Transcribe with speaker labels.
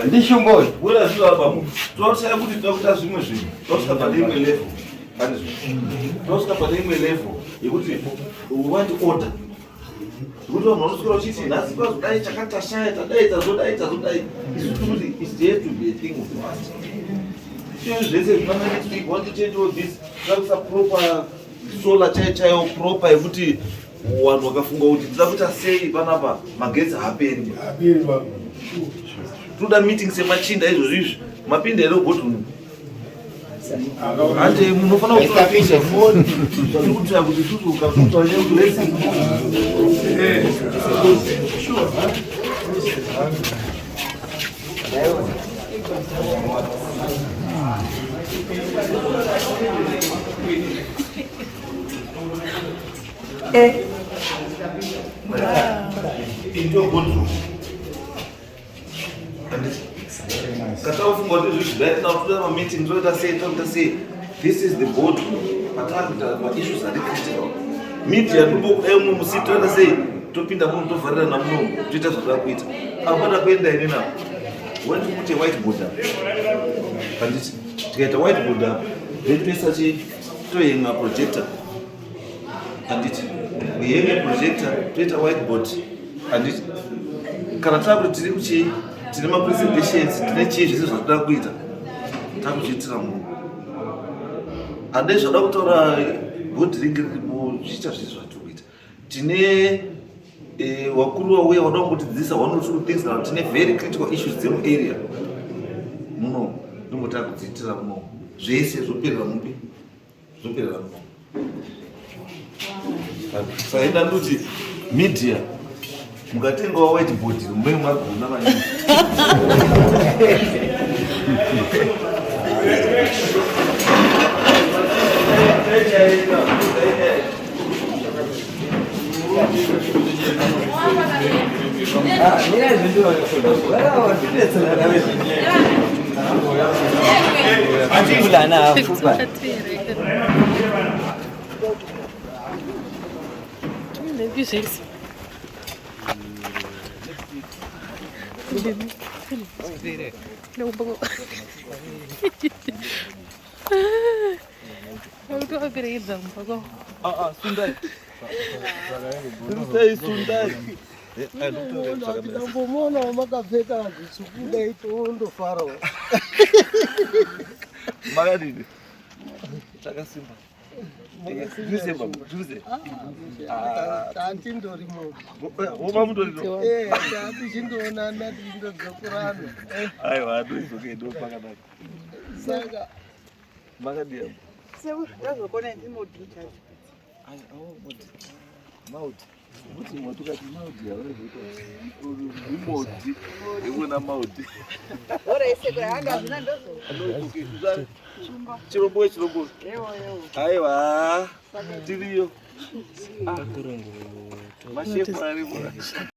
Speaker 1: ndishomboyi
Speaker 2: wera zvilavamo toshaya kuti tokuita zvimwe zvinhu tosvika pane imwe level tosvika pane imwe level yekuti want order kuti vanhu vanoswera uchiti nhasi kwazodai chakatashaya tadai tazodai isusu kuti it has to be a thing of the past. Izvozvo zvese zvinofanira next week want to change all this takuisa proper solar chaiyo proper yekuti vanhu vakafunga kuti tida kuita sei panapa magetsi haaperi. Toda meeting semachinda izvozvo izvi mapinda here bottom ande munofanira kutoapisha foni kuti kuti isusu ukafuta blessing into good. Katafunga kuti zvizvi now toda ma meeting toda say this is the board pataka ma issues are critical media ndipo emwe musiti toda say topinda munhu tovharira namunhu toita zvoda kuita apana kuenda ine na when you put a whiteboard up panditi tikaita whiteboard up then toisa toyenga projector panditi uyenga projector toita whiteboard panditi kana takuti tiri kuchi tine mapresentations tine chii zvese zvatoda kuita takuzviitira munhu handei zvoda kutaura bhodhi ringi riripo zviita zvese zvatiri kuita tine wakuru wauya wada kungotidzidzisa one or two things kana tine very critical issues dzemuarea muno ndingotaka kudziitira muno zvese zvoperera mupi zvoperera muno saenda nduti media mukatengawo whiteboard mumwe mwagona maningi
Speaker 3: Não pagou. Eu tô acreditando, não pagou.
Speaker 2: Sundai. Sundai.
Speaker 4: Ndambomona makapfeka zvitsvuku itondofara.
Speaker 2: Makadini. Chakasimba. Juze.
Speaker 4: Tantindori mo.
Speaker 2: Woba mundoriro.
Speaker 4: Tichindona ndati ndodzokurana.
Speaker 2: Aiwa, ndoizoke ndopakanaka.
Speaker 4: Saka
Speaker 2: Makadini.
Speaker 5: Ndazokona imodi chacho.
Speaker 2: Ai, modi. Mauti. Kuti motukati mauti yauri imodi. Ikuna mauti.
Speaker 5: Ora isekura hanga zvina ndozo.
Speaker 2: Chirombo.
Speaker 5: Ewo.
Speaker 2: Aiwa. Tiriyo. Mashefu arimo.